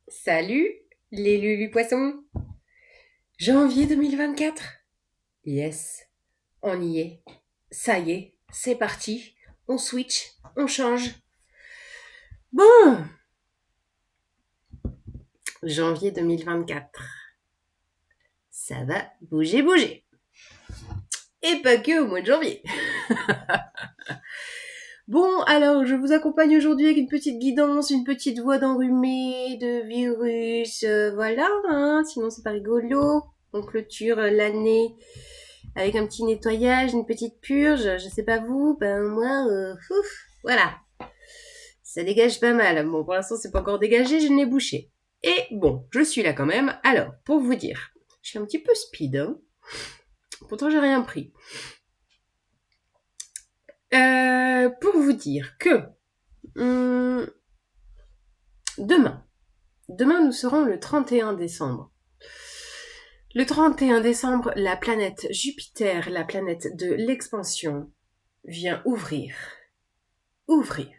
Salut les Lulu Poissons. Janvier 2024. Yes, on y est. Ça y est, c'est parti. On switch, on change. Bon, janvier 2024. Ça va bouger, bouger. Et pas que au mois de janvier. Bon, alors, je vous accompagne aujourd'hui avec une petite guidance, une petite voix d'enrhumé, de virus, voilà, hein, sinon c'est pas rigolo. On clôture l'année avec un petit nettoyage, une petite purge, je sais pas vous, ben moi, voilà, ça dégage pas mal. Bon, pour l'instant c'est pas encore dégagé, je l'ai bouché. Et bon, je suis là quand même. Alors, pour vous dire, je suis un petit peu speed, hein. Pourtant j'ai rien pris. Pour vous dire que hum, demain nous serons le 31 décembre. Le 31 décembre, la planète Jupiter, la planète de l'expansion, vient ouvrir. Ouvrir.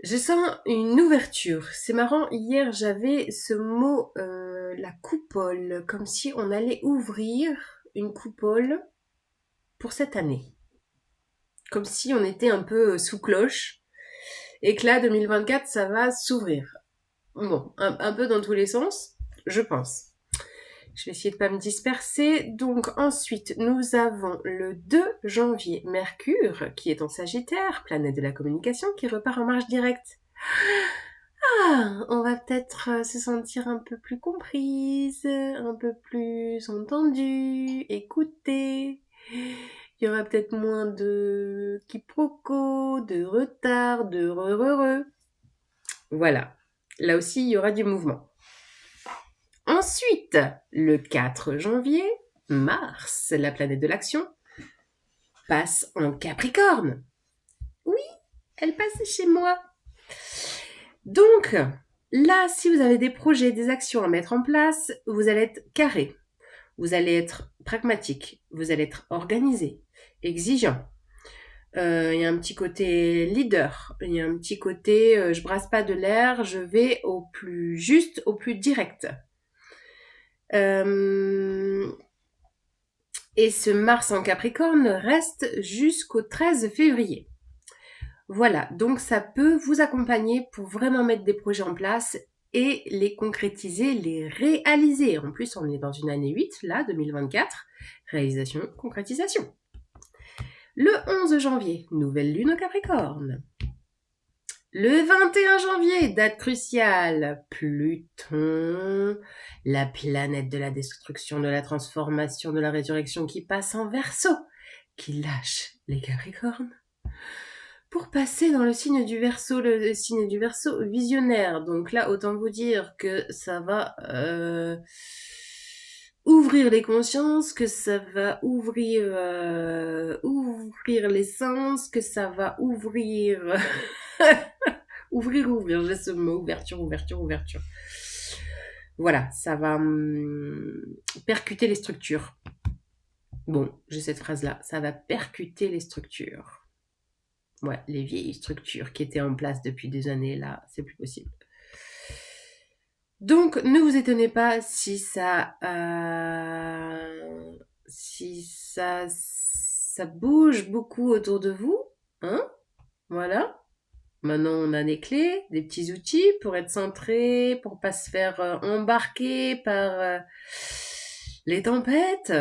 Je sens une ouverture. C'est marrant, hier j'avais ce mot, la coupole, comme si on allait ouvrir une coupole pour cette année. Comme si on était un peu sous cloche et que là, 2024, ça va s'ouvrir. Bon, un peu dans tous les sens, je pense. Je vais essayer de pas me disperser. Donc ensuite, nous avons le 2 janvier, Mercure, qui est en Sagittaire, planète de la communication, qui repart en marche directe. Ah, on va peut-être se sentir un peu plus comprise, un peu plus entendue, écoutée. Il y aura peut-être moins de quiproquos, de retard, de re. Voilà. Là aussi, il y aura du mouvement. Ensuite, le 4 janvier, Mars, la planète de l'action, passe en Capricorne. Oui, elle passe chez moi. Donc, là, si vous avez des projets, des actions à mettre en place, vous allez être carré, vous allez être pragmatique, vous allez être organisé, exigeant. Il y a un petit côté leader, il y a un petit côté je brasse pas de l'air, je vais au plus juste, au plus direct. Et ce Mars en Capricorne reste jusqu'au 13 février. Voilà, donc ça peut vous accompagner pour vraiment mettre des projets en place et les concrétiser, les réaliser. En plus, on est dans une année 8, là, 2024. Réalisation, concrétisation. Le 11 janvier, nouvelle lune au Capricorne. Le 21 janvier, date cruciale, Pluton, la planète de la destruction, de la transformation, de la résurrection qui passe en Verseau, qui lâche les Capricornes pour passer dans le signe du Verseau, le signe du Verseau visionnaire. Donc là, autant vous dire que ça va ouvrir les consciences, que ça va ouvrir les sens, que ça va ouvrir ouvrir, j'ai ce mot, ouverture. Voilà, ça va percuter les structures. Bon, j'ai cette phrase-là, ça va percuter les structures. Ouais, les vieilles structures qui étaient en place depuis des années, là, c'est plus possible. Donc, ne vous étonnez pas si ça bouge beaucoup autour de vous, hein, voilà. Maintenant, on a des clés, des petits outils pour être centré, pour pas se faire embarquer par les tempêtes.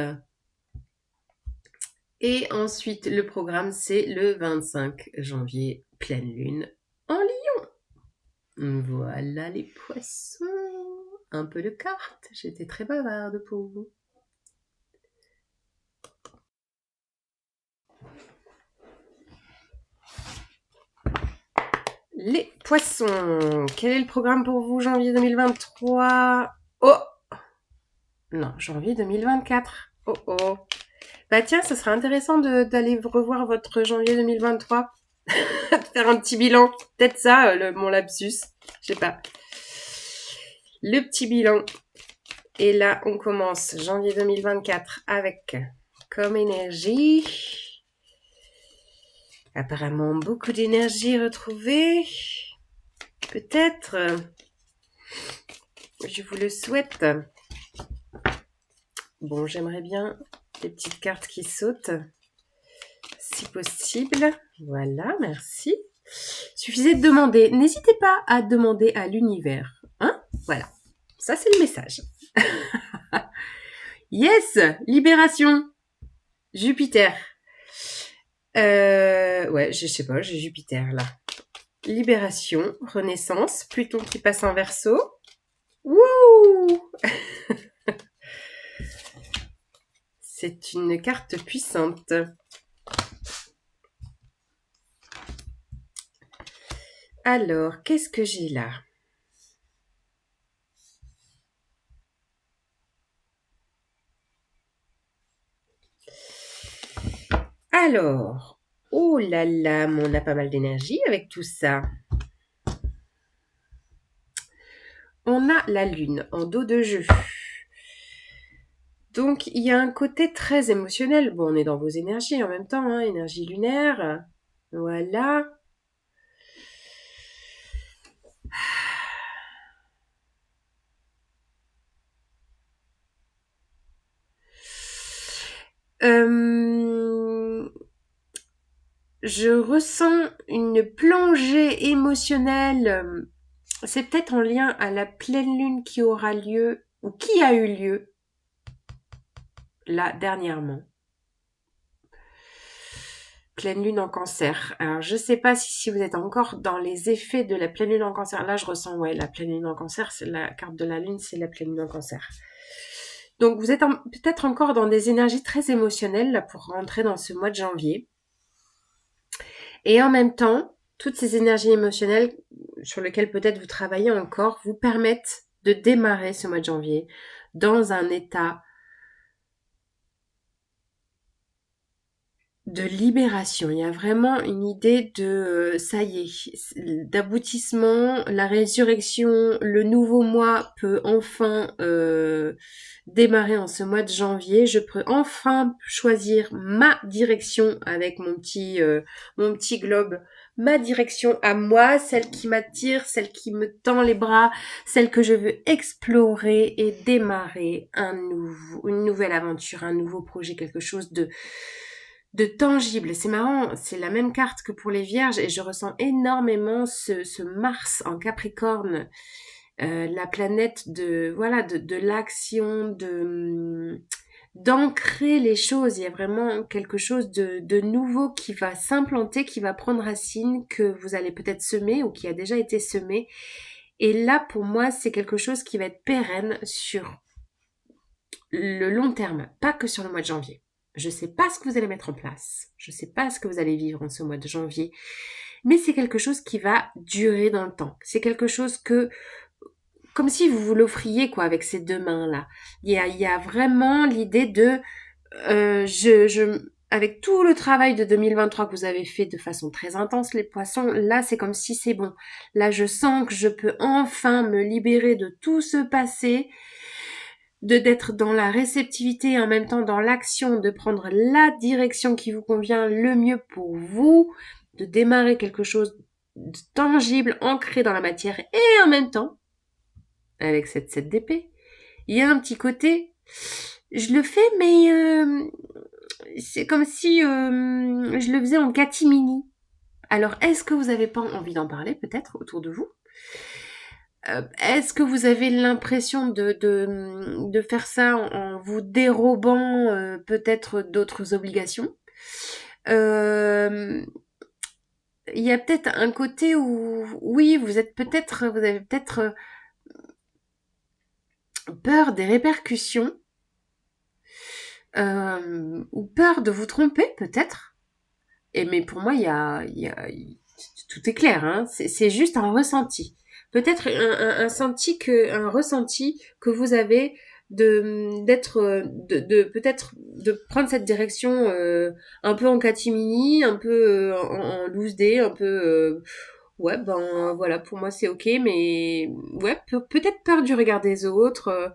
Et ensuite, le programme, c'est le 25 janvier, pleine lune en Lion. Voilà les poissons. Un peu de cartes. J'étais très bavarde pour vous. Les poissons. Quel est le programme pour vous, janvier 2023? Oh! Non, janvier 2024. Oh oh. Bah tiens, ça serait intéressant d'aller revoir votre janvier 2023. Faire un petit bilan. Peut-être ça, mon lapsus. Je sais pas. Le petit bilan. Et là, on commence janvier 2024 avec comme énergie. Apparemment, beaucoup d'énergie retrouvée. Peut-être, je vous le souhaite. Bon, j'aimerais bien des petites cartes qui sautent, si possible. Voilà, merci. Suffisait de demander. N'hésitez pas à demander à l'univers. Hein? Voilà. Ça, c'est le message. Yes! Libération! Jupiter. Ouais, je sais pas, j'ai Jupiter là. Libération, renaissance, Pluton qui passe en Verseau. Wouh! C'est une carte puissante. Alors, qu'est-ce que j'ai là? Alors, oh là là, on a pas mal d'énergie avec tout ça. On a la Lune en dos de jeu. Donc, il y a un côté très émotionnel. Bon, on est dans vos énergies en même temps, hein, énergie lunaire. Voilà. Je ressens une plongée émotionnelle. C'est peut-être en lien à la pleine lune qui aura lieu, ou qui a eu lieu, là, dernièrement. Pleine lune en Cancer. Alors, je sais pas si vous êtes encore dans les effets de la pleine lune en Cancer. Là, je ressens, ouais, la pleine lune en Cancer, c'est la carte de la lune, c'est la pleine lune en Cancer. Donc, vous êtes peut-être encore dans des énergies très émotionnelles, là, pour rentrer dans ce mois de janvier. Et en même temps, toutes ces énergies émotionnelles sur lesquelles peut-être vous travaillez encore vous permettent de démarrer ce mois de janvier dans un état de libération. Il y a vraiment une idée de ça y est, d'aboutissement, la résurrection, le nouveau mois peut enfin démarrer en ce mois de janvier. Je peux enfin choisir ma direction avec mon petit globe, ma direction à moi, celle qui m'attire, celle qui me tend les bras, celle que je veux explorer et démarrer une nouvelle aventure, un nouveau projet, quelque chose de tangible. C'est marrant, c'est la même carte que pour les vierges et je ressens énormément ce Mars en Capricorne, la planète de l'action, d'ancrer les choses. Il y a vraiment quelque chose de nouveau qui va s'implanter, qui va prendre racine, que vous allez peut-être semer ou qui a déjà été semé. Et là, pour moi, c'est quelque chose qui va être pérenne sur le long terme, pas que sur le mois de janvier. Je ne sais pas ce que vous allez mettre en place. Je ne sais pas ce que vous allez vivre en ce mois de janvier. Mais c'est quelque chose qui va durer dans le temps. C'est quelque chose que, comme si vous vous l'offriez, quoi, avec ces deux mains-là. Il y a vraiment l'idée de, avec tout le travail de 2023 que vous avez fait de façon très intense, les poissons, là, c'est comme si c'est bon. Là, je sens que je peux enfin me libérer de tout ce passé, d'être dans la réceptivité et en même temps dans l'action, de prendre la direction qui vous convient le mieux pour vous, de démarrer quelque chose de tangible, ancré dans la matière et en même temps, avec cette 7 d'épée, il y a un petit côté, je le fais mais c'est comme si je le faisais en catimini. Alors, est-ce que vous n'avez pas envie d'en parler peut-être autour de vous? Est-ce que vous avez l'impression de faire ça en vous dérobant peut-être d'autres obligations? Il y a peut-être un côté où, oui, vous avez peut-être peur des répercussions, ou peur de vous tromper peut-être. Mais pour moi, tout est clair, hein. C'est juste un ressenti. Peut-être un ressenti que vous avez peut-être de prendre cette direction un peu en catimini, un peu en loose day, un peu ouais, ben voilà, pour moi c'est ok, mais ouais, peut-être peur du regard des autres,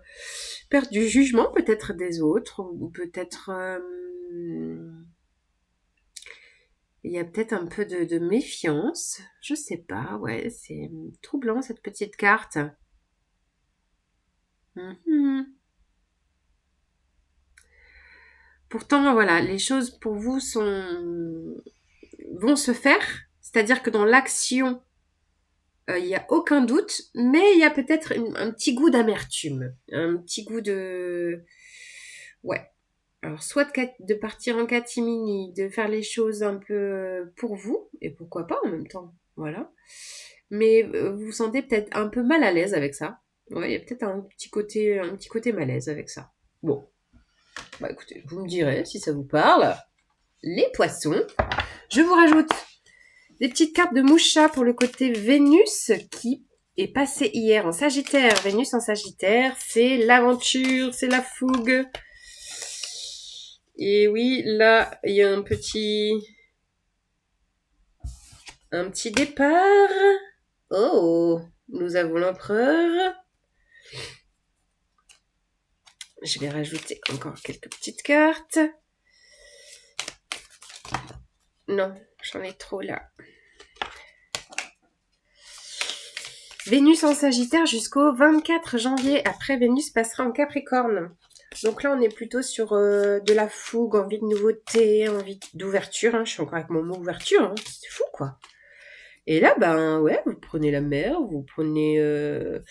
peur du jugement peut-être des autres, ou peut-être Il y a peut-être un peu de méfiance. Je sais pas, ouais, c'est troublant cette petite carte. Mhm. Pourtant, voilà, les choses pour vous vont se faire. C'est-à-dire que dans l'action, il n'y a aucun doute, mais il y a peut-être un petit goût d'amertume. Un petit goût de... Ouais. Alors, soit de partir en catimini, de faire les choses un peu pour vous, et pourquoi pas en même temps. Voilà. Mais vous vous sentez peut-être un peu mal à l'aise avec ça. Ouais, il y a peut-être un petit côté malaise avec ça. Bon, bah écoutez, vous me direz si ça vous parle. Les poissons. Je vous rajoute des petites cartes de Moucha pour le côté Vénus qui est passé hier en Sagittaire. Vénus en Sagittaire, c'est l'aventure, c'est la fougue. Et oui, là, il y a un petit départ. Oh, nous avons l'empereur. Je vais rajouter encore quelques petites cartes. Non, j'en ai trop là. Vénus en Sagittaire jusqu'au 24 janvier. Après, Vénus passera en Capricorne. Donc là, on est plutôt sur de la fougue, envie de nouveauté, envie d'ouverture. Hein. Je suis encore avec mon mot ouverture. Hein. C'est fou, quoi. Et là, ben ouais, vous prenez la mer, vous prenez un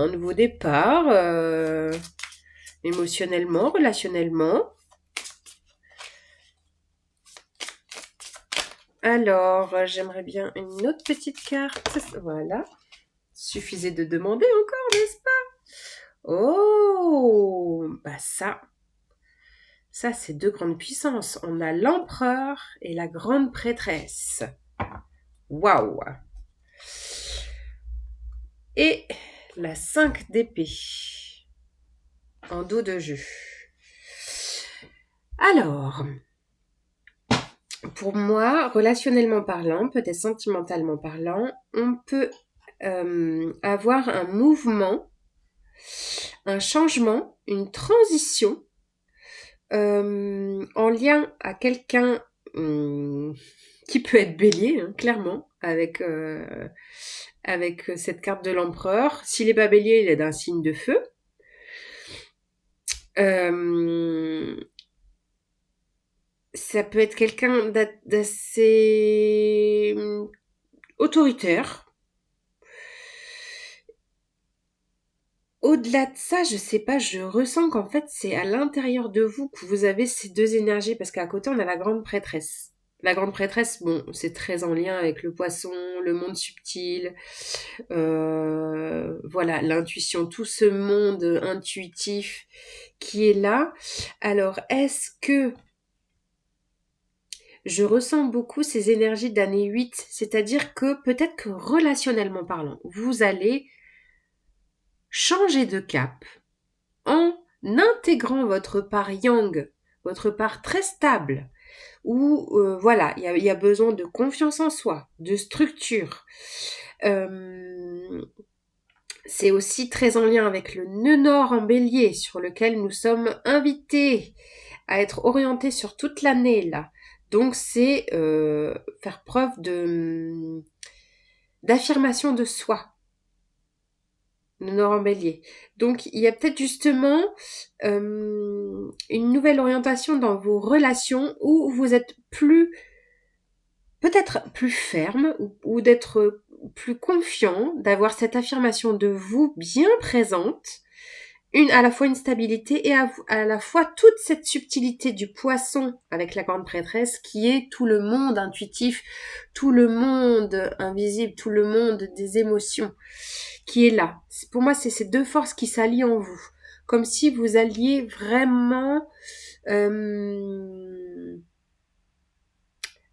nouveau départ, émotionnellement, relationnellement. Alors, j'aimerais bien une autre petite carte. Voilà. Suffisait de demander encore, n'est-ce pas? Oh, bah ça c'est deux grandes puissances. On a l'empereur et la grande prêtresse. Waouh! Et la 5 d'épée en dos de jeu. Alors, pour moi, relationnellement parlant, peut-être sentimentalement parlant, on peut avoir un mouvement, un changement, une transition en lien à quelqu'un qui peut être bélier, hein, clairement, avec cette carte de l'empereur. S'il n'est pas bélier, il est d'un signe de feu. Ça peut être quelqu'un d'assez autoritaire. Au-delà de ça, je sais pas, je ressens qu'en fait, c'est à l'intérieur de vous que vous avez ces deux énergies, parce qu'à côté, on a la grande prêtresse. La grande prêtresse, bon, c'est très en lien avec le poisson, le monde subtil, voilà, l'intuition, tout ce monde intuitif qui est là. Alors, est-ce que je ressens beaucoup ces énergies d'année 8, c'est-à-dire que peut-être que relationnellement parlant, vous allez changer de cap en intégrant votre part yang, votre part très stable, où voilà, il y a besoin de confiance en soi, de structure. C'est aussi très en lien avec le nœud nord en bélier, sur lequel nous sommes invités à être orientés sur toute l'année là. Donc c'est faire preuve d'affirmation de soi. Le nord en bélier. Donc il y a peut-être justement une nouvelle orientation dans vos relations où vous êtes peut-être plus ferme ou d'être plus confiant, d'avoir cette affirmation de vous bien présente, à la fois une stabilité et à la fois toute cette subtilité du poisson avec la grande prêtresse qui est tout le monde intuitif, tout le monde invisible, tout le monde des émotions qui est là. Pour moi, c'est ces deux forces qui s'allient en vous. Comme si vous alliez vraiment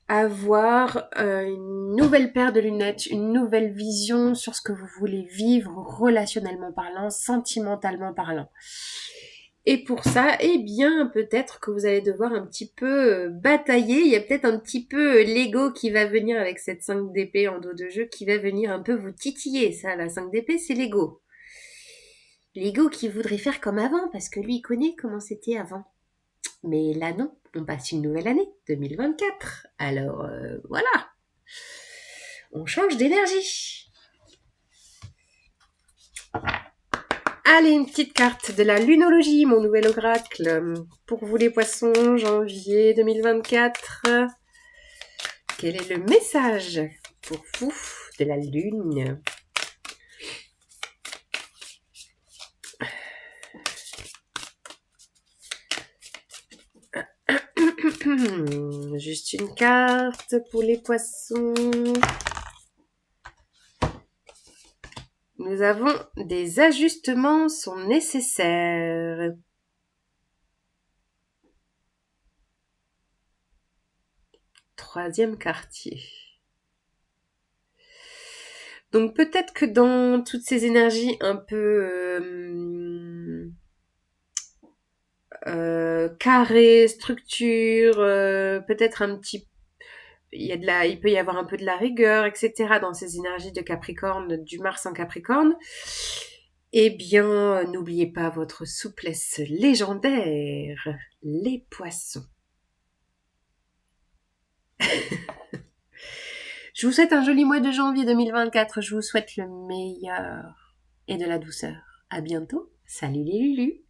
avoir une nouvelle paire de lunettes, une nouvelle vision sur ce que vous voulez vivre relationnellement parlant, sentimentalement parlant. Et pour ça, eh bien, peut-être que vous allez devoir un petit peu batailler. Il y a peut-être un petit peu l'ego qui va venir avec cette 5 d'épée en dos de jeu, qui va venir un peu vous titiller. Ça, la 5 d'épée, c'est l'ego. L'ego qui voudrait faire comme avant, parce que lui, il connaît comment c'était avant. Mais là, non. On passe une nouvelle année, 2024. Alors voilà, on change d'énergie. Allez, une petite carte de la lunologie, mon nouvel oracle. Pour vous les poissons, janvier 2024. Quel est le message pour vous de la lune? Juste une carte pour les poissons. Nous avons des ajustements sont nécessaires. Troisième quartier. Donc peut-être que dans toutes ces énergies un peu carré, structure, peut-être un petit, il peut y avoir un peu de la rigueur, etc. dans ces énergies de Capricorne, du Mars en Capricorne. Eh bien, n'oubliez pas votre souplesse légendaire, les poissons. Je vous souhaite un joli mois de janvier 2024. Je vous souhaite le meilleur et de la douceur. À bientôt. Salut les Lulus.